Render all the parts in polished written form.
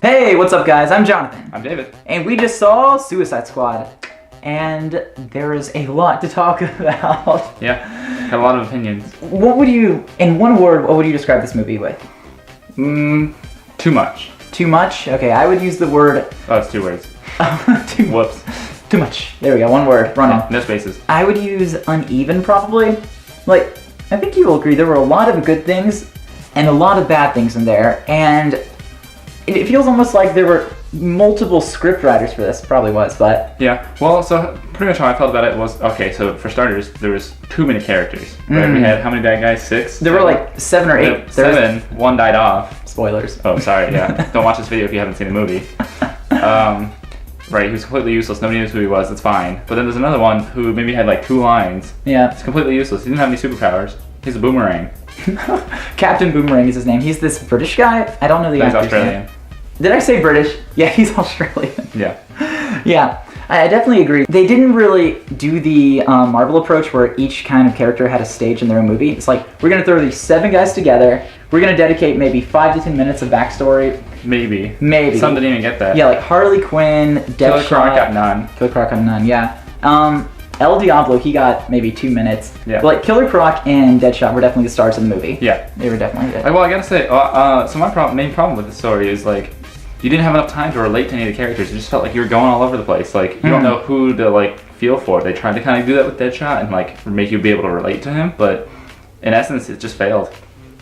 Hey, what's up guys? I'm Jonathan. I'm David. And we just saw Suicide Squad. And there is a lot to talk about. Yeah, have a lot of opinions. What would you, in one word, what would you describe this movie with? Too much. Too much? Okay, I would use the word... Oh, it's 2 words. Whoops. Too much. There we go, one word. Run on. No spaces. I would use uneven probably. Like, I think you will agree there were a lot of good things and a lot of bad things in there. And it feels almost like there were multiple script writers for this. Probably was, but... Yeah, well, so pretty much how I felt about it was, okay, so for starters, there was too many characters. Right? We had how many bad guys? 6? There were like 7 or 8. 7, one died off. Spoilers. Oh, sorry, yeah. Don't watch this video if you haven't seen the movie. Right, he was completely useless. Nobody knew who he was. That's fine. But then there's another one who maybe had like 2 lines. Yeah. It's completely useless. He didn't have any superpowers. He's a boomerang. Captain Boomerang is his name. He's this British guy. I don't know the He's actor's Australian. name. Did I say British? Yeah, he's Australian. Yeah. Yeah, I definitely agree. They didn't really do the Marvel approach where each kind of character had a stage in their own movie. It's like, we're going to throw these 7 guys together. We're going to dedicate maybe 5 to 10 minutes of backstory. Maybe. Maybe. Some didn't even get that. Yeah, like Harley Quinn, Deadshot. Killer Croc got none. Killer Croc got none, yeah. El Diablo, he got maybe 2 minutes. Yeah. But like Killer Croc and Deadshot were definitely the stars of the movie. Yeah. They were definitely it. Well, I gotta say, so my main problem with the story is like, you didn't have enough time to relate to any of the characters. It just felt like you were going all over the place. Like, you don't know who to like feel for. They tried to kind of do that with Deadshot and like make you be able to relate to him, but in essence, it just failed.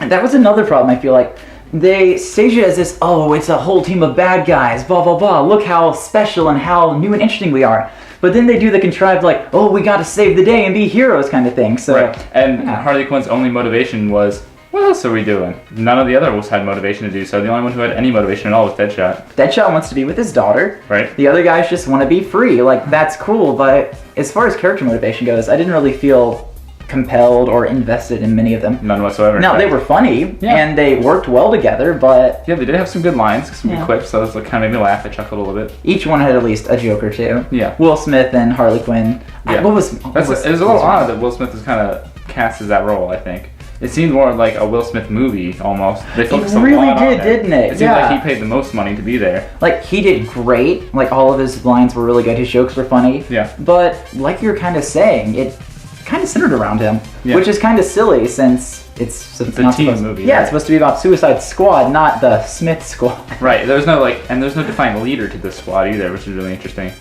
And that was another problem, I feel like. They stage it as this, oh, it's a whole team of bad guys, blah, blah, blah. Look how special and how new and interesting we are. But then they do the contrived, like, oh, we gotta save the day and be heroes kind of thing. So, right. And Harley Quinn's only motivation was, what else are we doing? None of the others had motivation to do so. The only one who had any motivation at all was Deadshot. Deadshot wants to be with his daughter. Right. The other guys just want to be free. Like, that's cool, but as far as character motivation goes, I didn't really feel compelled or invested in many of them. None whatsoever. No, they were funny, and they worked well together, but... Yeah, they did have some good lines, some good quips, so it like, kind of made me laugh. I chuckled a little bit. Each one had at least a joke or two. Yeah. Will Smith and Harley Quinn. Yeah. It was a little odd that Will Smith was kind of cast as that role, I think. It seemed more like a Will Smith movie, almost. They focused really a lot on did, didn't it? It seemed like he paid the most money to be there. Like, he did great. Like, all of his lines were really good. His jokes were funny. Yeah. But, like you're kind of saying, it kind of centered around him, which is kind of silly since it's a not team supposed, movie. Yeah, it's supposed to be about Suicide Squad, not the Smith Squad. Right. There's no defined leader to this squad either, which is really interesting.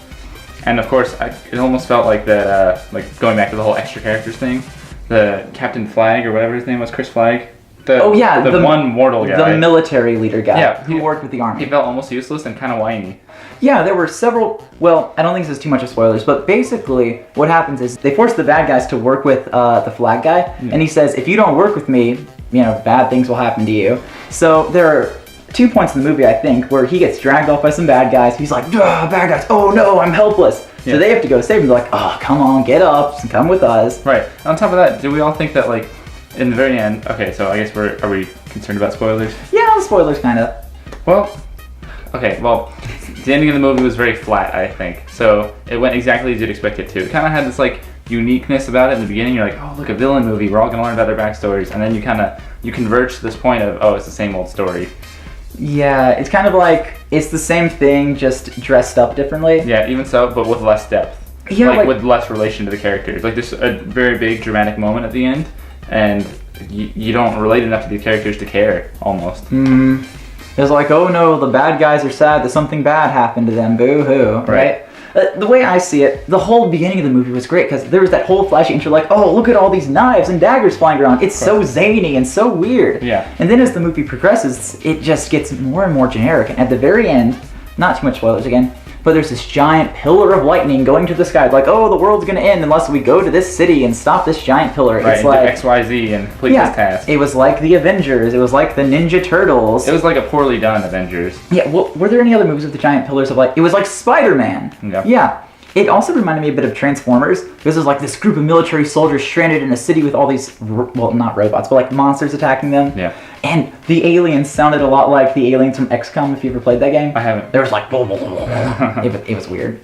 And of course, it almost felt like that, like going back to the whole extra characters thing, the Captain Flag or whatever his name was, Chris Flag. The one mortal guy. The military leader guy. Yeah, who worked with the army. He felt almost useless and kind of whiny. Yeah, there were several, well, I don't think this is too much of spoilers, but basically what happens is they force the bad guys to work with the flag guy, and he says, if you don't work with me, you know, bad things will happen to you. So there are 2 points in the movie, I think, where he gets dragged off by some bad guys. He's like, duh, bad guys, oh no, I'm helpless. So they have to go save him. They're like, oh, come on, get up, and come with us. Right. On top of that, do we all think that, like, in the very end, okay, so I guess are we concerned about spoilers? Yeah, spoilers, kind of. Well, okay, well, the ending of the movie was very flat, I think. So it went exactly as you'd expect it to. It kind of had this, like, uniqueness about it in the beginning. You're like, oh, look, a villain movie. We're all going to learn about their backstories. And then you converge to this point of, oh, it's the same old story. Yeah, it's kind of like, it's the same thing, just dressed up differently. Yeah, even so, but with less depth. Yeah, like with less relation to the characters. Like, there's a very big dramatic moment at the end, and you don't relate enough to these characters to care, almost. It's like, oh no, the bad guys are sad that something bad happened to them, boo-hoo, right? The way I see it, the whole beginning of the movie was great because there was that whole flashy intro like, oh, look at all these knives and daggers flying around. It's so zany and so weird. Yeah. And then as the movie progresses, it just gets more and more generic. And at the very end, not too much spoilers again, but there's this giant pillar of lightning going to the sky. Like, oh, the world's going to end unless we go to this city and stop this giant pillar. Right, it's like XYZ and complete this task. It was like the Avengers. It was like the Ninja Turtles. It was like a poorly done Avengers. Yeah, well, were there any other movies with the giant pillars of like... It was like Spider-Man. Yeah. Yeah. It also reminded me a bit of Transformers. This is like this group of military soldiers stranded in a city with all these, well, not robots, but like monsters attacking them. Yeah. And the aliens sounded a lot like the aliens from XCOM, if you ever played that game. I haven't. There was like, blah, blah, blah, blah. It was weird.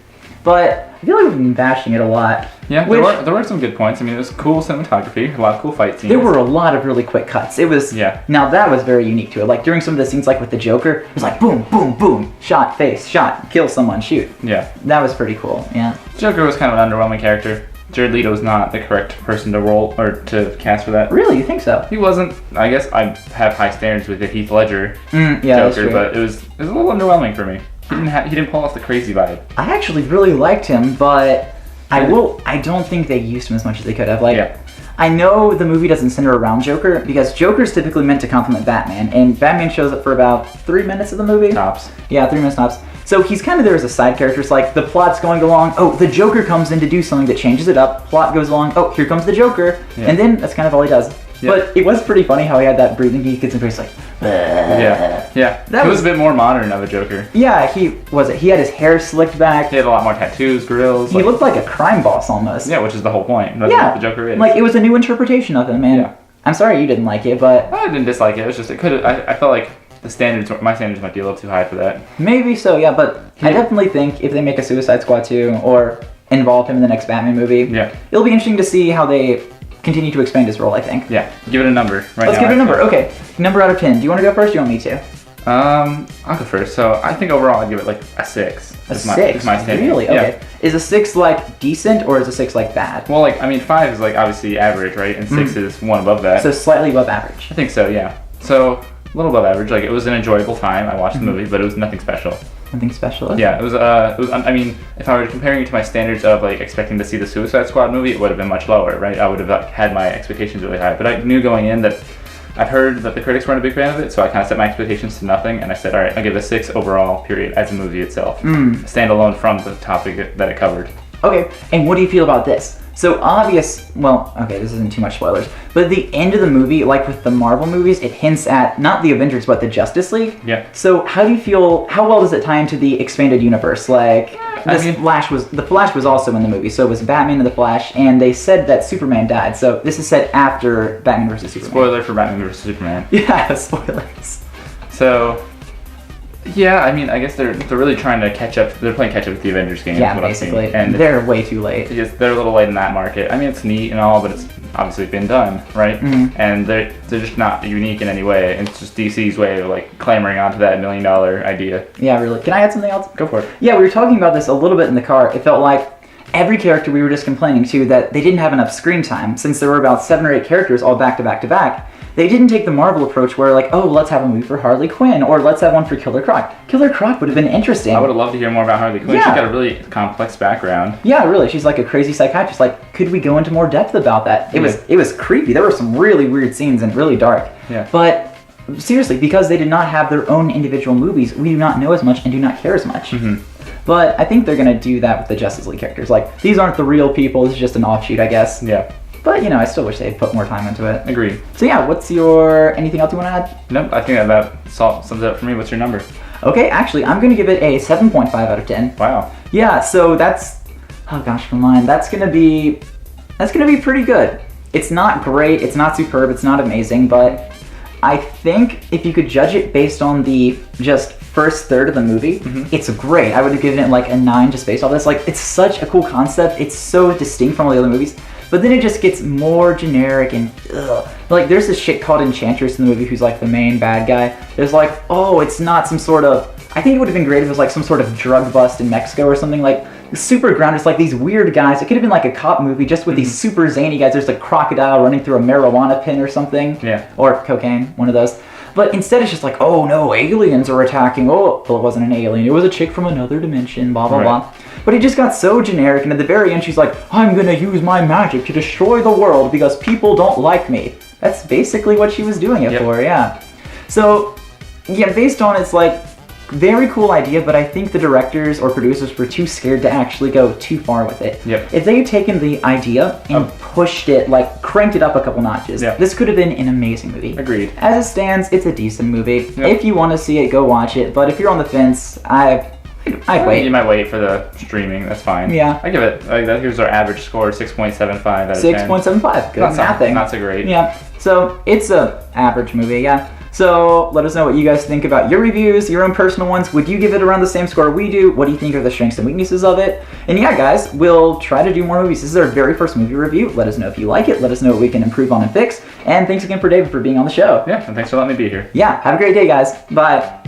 but I feel like we've been bashing it a lot. Yeah, Which, there were some good points. I mean, it was cool cinematography, a lot of cool fight scenes. there were a lot of really quick cuts. It was, now that was very unique to it. Like during some of the scenes, like with the Joker, it was like boom, boom, boom, shot, face, shot, kill someone, shoot. Yeah. That was pretty cool, yeah. Joker was kind of an underwhelming character. Jared Leto is not the correct person to roll or to cast for that. Really, you think so? He wasn't. I guess I have high standards with the Heath Ledger Yeah, Joker, but it was a little underwhelming for me. He didn't pull off the crazy vibe. I actually really liked him, but I don't think they used him as much as they could have. Like, I know the movie doesn't center around Joker because Joker's typically meant to complement Batman, and Batman shows up for about 3 minutes of the movie. Tops. Yeah, 3 minutes tops. So he's kind of there as a side character. It's like the plot's going along. Oh, the Joker comes in to do something that changes it up. Plot goes along. Oh, here comes the Joker, and then that's kind of all he does. But it was pretty funny how he had that breathing. He gets in face like. Yeah. That was a bit more modern of a Joker. Yeah, he had his hair slicked back. He had a lot more tattoos, grills. He looked like a crime boss almost. Yeah, which is the whole point. That's what the Joker is. Like it was a new interpretation of him, and I'm sorry you didn't like it, but I didn't dislike it. It was just I felt like my standards might be a little too high for that. Maybe so, yeah. But I definitely think if they make a Suicide Squad 2 or involve him in the next Batman movie, it'll be interesting to see how they continue to expand his role, I think. Yeah, give it a number right now. Let's give it a number. Okay, number out of 10. Do you want to go first or do you want me to? I'll go first. So I think overall I'd give it like a 6. A 6? My standard. Really? Okay. Yeah. Is a 6 like decent or is a 6 like bad? Well, like, I mean, 5 is like obviously average, right? And 6 is one above that. So slightly above average. I think so, yeah. So a little above average. Like, it was an enjoyable time. I watched the movie, but it was nothing special. Nothing special? Yeah, it was, I mean, if I were comparing it to my standards of like expecting to see the Suicide Squad movie, it would have been much lower, right? I would have like, had my expectations really high. But I knew going in that I'd heard that the critics weren't a big fan of it, so I kind of set my expectations to nothing, and I said, all right, I'll give it a 6 overall, period, as a movie itself. Standalone from the topic that it covered. Okay, and what do you feel about this? So this isn't too much spoilers, but at the end of the movie, like with the Marvel movies, it hints at not the Avengers, but the Justice League. Yeah. So how do you feel, how well does it tie into the expanded universe? Like, the Flash was also in the movie, so it was Batman and the Flash, and they said that Superman died, so this is set after Batman vs. Superman. Spoiler for Batman vs. Superman. Yeah, spoilers. So, yeah, I mean, I guess they're really trying to catch up. They're playing catch up with the Avengers game. Yeah, basically. And they're way too late. They're a little late in that market. I mean, it's neat and all, but it's obviously been done, right? And they're just not unique in any way. It's just DC's way of like clamoring onto that $1 million idea. Yeah, really. Can I add something else? Go for it. Yeah, we were talking about this a little bit in the car. It felt like every character we were just complaining to that they didn't have enough screen time since there were about 7 or 8 characters all back to back to back. They didn't take the Marvel approach where like, oh, let's have a movie for Harley Quinn or let's have one for Killer Croc. Killer Croc would have been interesting. I would have loved to hear more about Harley Quinn. Yeah. She's got a really complex background. Yeah, really. She's like a crazy psychiatrist. Like, could we go into more depth about that? It was creepy. There were some really weird scenes and really dark. Yeah. But seriously, because they did not have their own individual movies, we do not know as much and do not care as much. But I think they're going to do that with the Justice League characters. Like, these aren't the real people. This is just an offshoot, I guess. Yeah. But, I still wish they'd put more time into it. Agreed. So yeah, anything else you want to add? Nope, I think that sums it up for me. What's your number? Okay, actually, I'm going to give it a 7.5 out of 10. Wow. Yeah, so that's going to be pretty good. It's not great, it's not superb, it's not amazing, but I think if you could judge it based on the just first third of the movie, it's great. I would have given it like a 9 just based on this. Like, it's such a cool concept. It's so distinct from all the other movies. But then it just gets more generic and like there's this shit called Enchantress in the movie who's like the main bad guy. There's like, oh, it's not some sort of, I think it would have been great if it was like some sort of drug bust in Mexico or something. Like super grounded. It's like these weird guys. It could have been like a cop movie just with these super zany guys. There's a crocodile running through a marijuana pen or something. Yeah. Or cocaine, one of those. But instead it's just like, oh no, aliens are attacking. Oh, well, it wasn't an alien. It was a chick from another dimension, blah, blah, blah. But it just got so generic, and at the very end she's like, I'm gonna use my magic to destroy the world because people don't like me. That's basically what she was doing it for, yeah. So, yeah, based on it's like, very cool idea, but I think the directors or producers were too scared to actually go too far with it. Yep. If they had taken the idea and pushed it, like cranked it up a couple notches, this could have been an amazing movie. Agreed. As it stands, it's a decent movie. If you want to see it, go watch it. But if you're on the fence, I'd wait. You might wait for the streaming. That's fine. Yeah. I give it. Here's our average score: 6.75 out of 10. 6.75. Good. Nothing. Not so great. Yeah. So it's a average movie. Yeah. So let us know what you guys think about your reviews, your own personal ones. Would you give it around the same score we do? What do you think are the strengths and weaknesses of it? And yeah, guys, we'll try to do more movies. This is our very first movie review. Let us know if you like it. Let us know what we can improve on and fix. And thanks again for David for being on the show. Yeah, and thanks for letting me be here. Yeah, have a great day, guys. Bye.